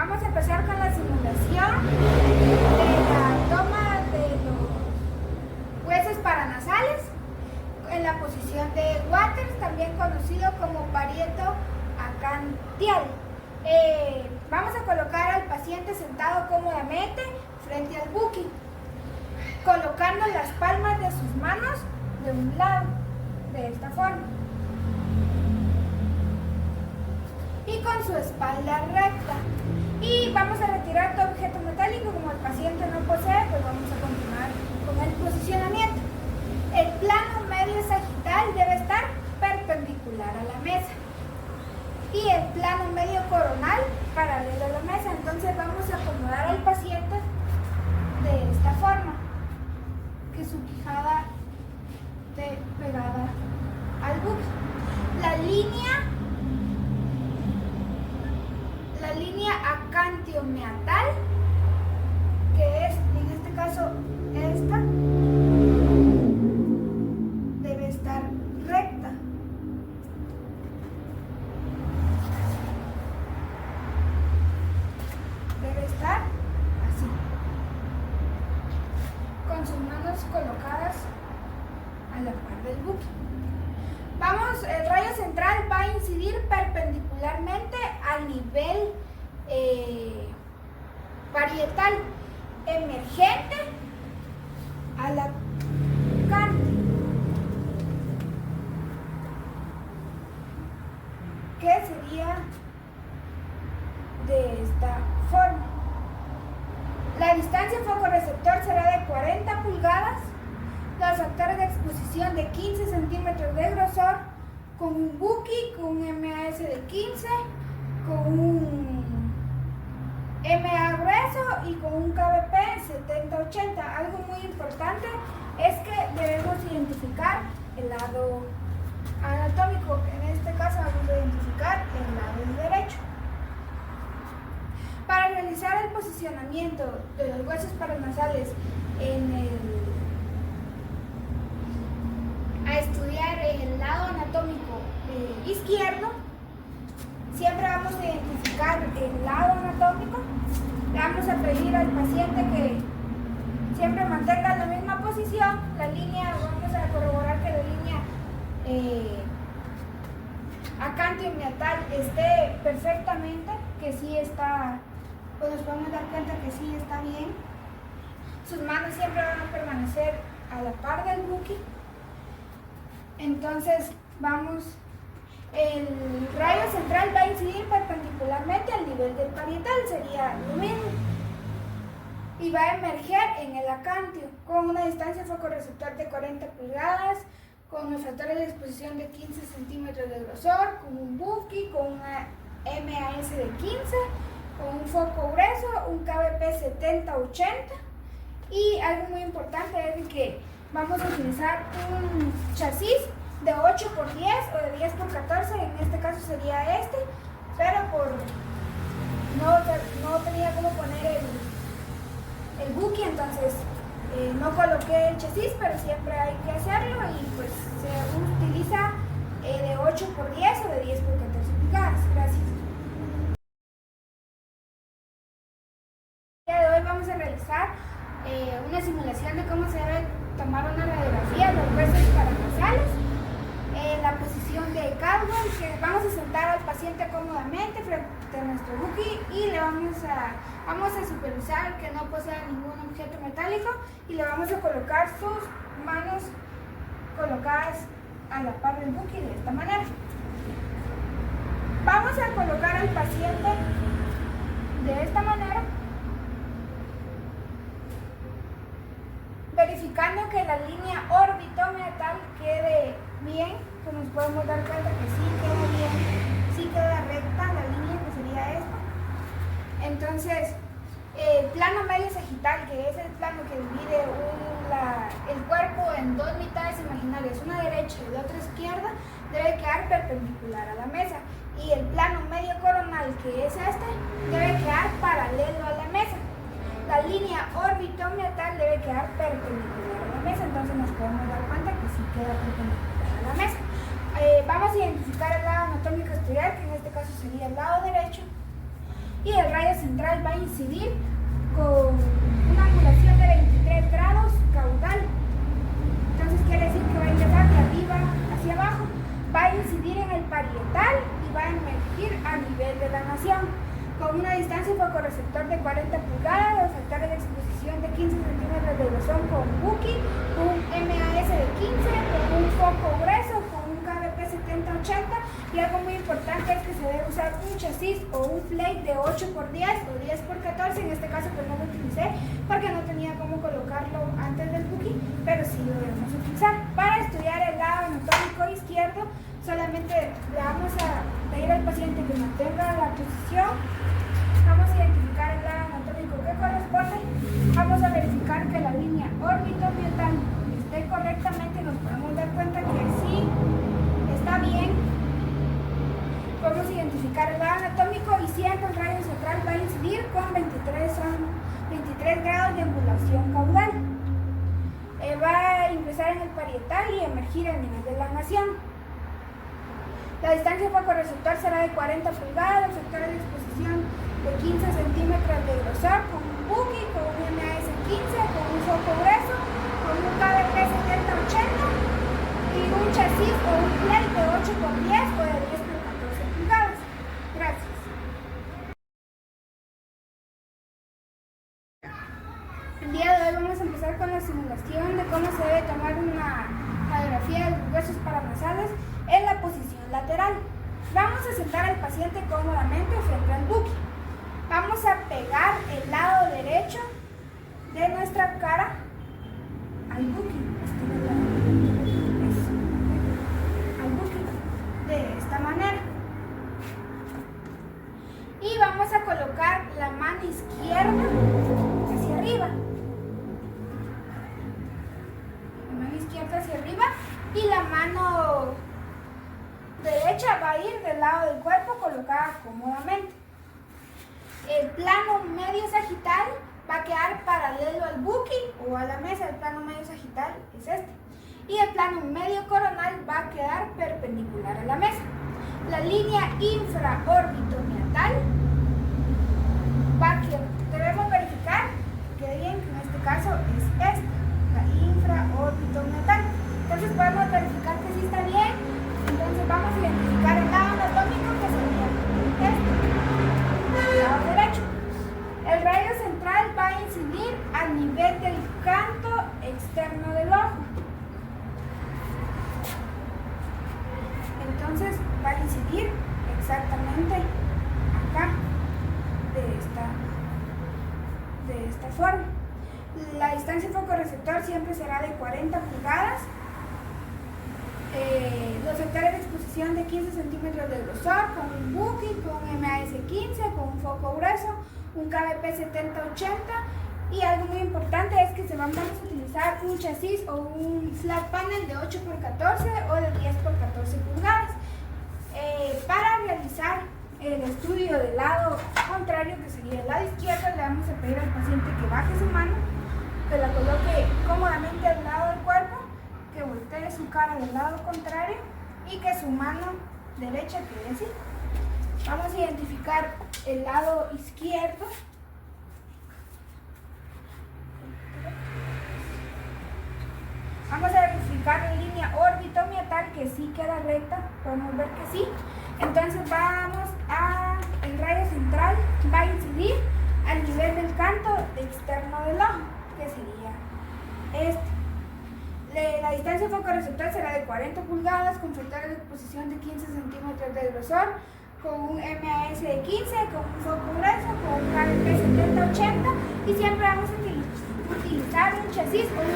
Vamos a empezar con la simulación de la toma de los huesos paranasales en la posición de Waters, también conocido como parieto acantial. Vamos a colocar al paciente sentado cómodamente frente al buki, colocando las palmas de sus manos de un lado, de esta forma, y con su espalda recta. Y vamos a retirar todo objeto metálico. Como el paciente no posee, pues vamos a continuar con el posicionamiento. El plano medio sagital debe estar perpendicular a la mesa y el plano medio coronal paralelo a la mesa. Entonces vamos a acomodar al paciente de esta forma, que su quijada esté pegada al buki. La línea acantiomeatal, que es en este caso esta, debe estar recta. Debe estar así, con sus manos colocadas a la par del buki. El rayo central va a incidir perpendicularmente al nivel parietal emergente a la cante, que sería de esta forma. La distancia foco-receptor será de 40 pulgadas, los factores de exposición de 15 centímetros de grosor, con un buki, con un MAS de 15, con un MA grueso y con un KBP 70-80. Algo muy importante es que debemos identificar el lado anatómico, que en este caso vamos a identificar el lado derecho. Para realizar el posicionamiento de los huesos paranasales a estudiar el lado anatómico izquierdo, siempre vamos a identificar el lado anatómico. Le vamos a pedir al paciente que siempre mantenga la misma posición. La línea, vamos a corroborar que la línea acantiomeatal esté perfectamente, que sí está, pues nos podemos dar cuenta que sí está bien. Sus manos siempre van a permanecer a la par del buki. Entonces el rayo central va a incidir perpendicularmente al nivel del parietal, sería lo mismo, y va a emerger en el acantio con una distancia foco-receptor de 40 pulgadas, con los factores de exposición de 15 centímetros de grosor, con un buki, con una MAS de 15, con un foco grueso, un KBP 70-80, y algo muy importante es que vamos a utilizar un chasis de 8x10 o de 10x14, en este caso sería este, pero no tenía cómo poner el buki, entonces no coloqué el chasis, pero siempre hay que hacerlo, y pues se utiliza de 8x10 o de 10x14 pulgadas. Gracias. El día de hoy vamos a realizar una simulación de cómo se debe tomar una radiografía de los huesos paranasales en la posición de Caldwell, que vamos a sentar al paciente cómodamente frente a nuestro buki y le vamos a supervisar que no posea ningún objeto metálico, y le vamos a colocar sus manos colocadas a la par del buki de esta manera. Vamos a colocar al paciente de esta manera, verificando que la línea orbitomeatal quede bien, que nos podemos dar cuenta que sí queda bien, sí queda recta la línea, que sería esta. Entonces, el plano medio sagital, que es el plano que divide el cuerpo en dos mitades imaginarias, una derecha y la otra izquierda, debe quedar perpendicular a la mesa. Y el plano medio coronal, que es este, debe quedar paralelo a la mesa. La línea orbitomeatal debe quedar perpendicular a la mesa, entonces nos podemos dar cuenta que sí queda perpendicular a la mesa. Vamos a identificar el lado anatómico a estudiar, que en este caso sería el lado derecho, y el rayo central va a incidir con una angulación de 23 grados caudal. Entonces quiere decir que va a ingresar de arriba hacia abajo, va a incidir en el parietal y va a emergir a nivel de la nación. Con una distancia focorreceptor de 40 pulgadas, los factores de exposición de 15 centímetros de grosor con Buki, un MAS de 15, con un foco grueso, con un KBP 7080, y algo muy importante es que se debe usar un chasis o un plate de 8x10 o 10x14, en este caso pues no lo utilicé porque no tenía cómo colocarlo antes del Buki, pero sí lo debemos utilizar. Para estudiar el lado anatómico izquierdo, solamente le vamos a pedir al paciente que mantenga la posición. Vamos a identificar el lado anatómico que corresponde. Vamos a verificar que la línea órbito-miotal esté correctamente. Nos podemos dar cuenta que sí está bien. Vamos a identificar el lado anatómico y siempre el rayo central va a incidir con 23 grados de angulación caudal. Va a ingresar en el parietal y emergir a nivel de la nación. La distancia focorreceptor será de 40 pulgadas, los sectores de exposición de 15 centímetros de grosor, con un Buki, con un MAS 15, con un foco grueso, con un KBP 7080 y un chasis o un plate de 8x10 o de 10x14 pulgadas. Gracias. El día de hoy vamos a empezar con la simulación de cómo se debe tomar una radiografía de los huesos paranasales en la posición lateral. Vamos a sentar al paciente cómodamente frente al Buki. Vamos a pegar el lado derecho de nuestra cara al Buki. Al Buki. De esta manera. Y vamos a colocar la mano izquierda hacia arriba. La mano izquierda hacia arriba y la mano derecha va a ir del lado del cuerpo colocada cómodamente. El plano medio sagital va a quedar paralelo al Buki o a la mesa. El plano medio sagital es este. Y el plano medio coronal va a quedar perpendicular a la mesa. La línea infraorbitomeatal va a quedar, debemos verificar que bien, que en este caso es esta, la infraorbitomeatal. Entonces podemos verificar que sí está bien. Entonces vamos a identificar el lado anatómico que sería este. El lado derecho. El rayo central va a incidir a nivel del canto externo del ojo. Entonces va a incidir exactamente acá, de esta forma. La distancia focorreceptor siempre será de 40 pulgadas. Los sectores de exposición de 15 centímetros de grosor, con un Buki, con un MAS 15, con un foco grueso, un KBP 7080, y algo muy importante es que vamos a utilizar un chasis o un flat panel de 8x14 o de 10x14 pulgadas. Para realizar el estudio del lado contrario, que sería el lado izquierdo, le vamos a pedir al paciente que baje su mano, que la coloque cómodamente al lado del cuerpo, que voltee su cara del lado contrario y que su mano derecha quede así. Vamos a identificar el lado izquierdo. Vamos a verificar la línea órbito-miotal que sí queda recta, podemos ver que sí. Entonces el rayo central va a incidir al nivel del canto externo del ojo, que sería este. La distancia focorreceptor será de 40 pulgadas con factores de exposición de 15 centímetros de grosor, con un MAS de 15, con un foco grueso, con un KBP 7080, y siempre vamos a utilizar un chasis o un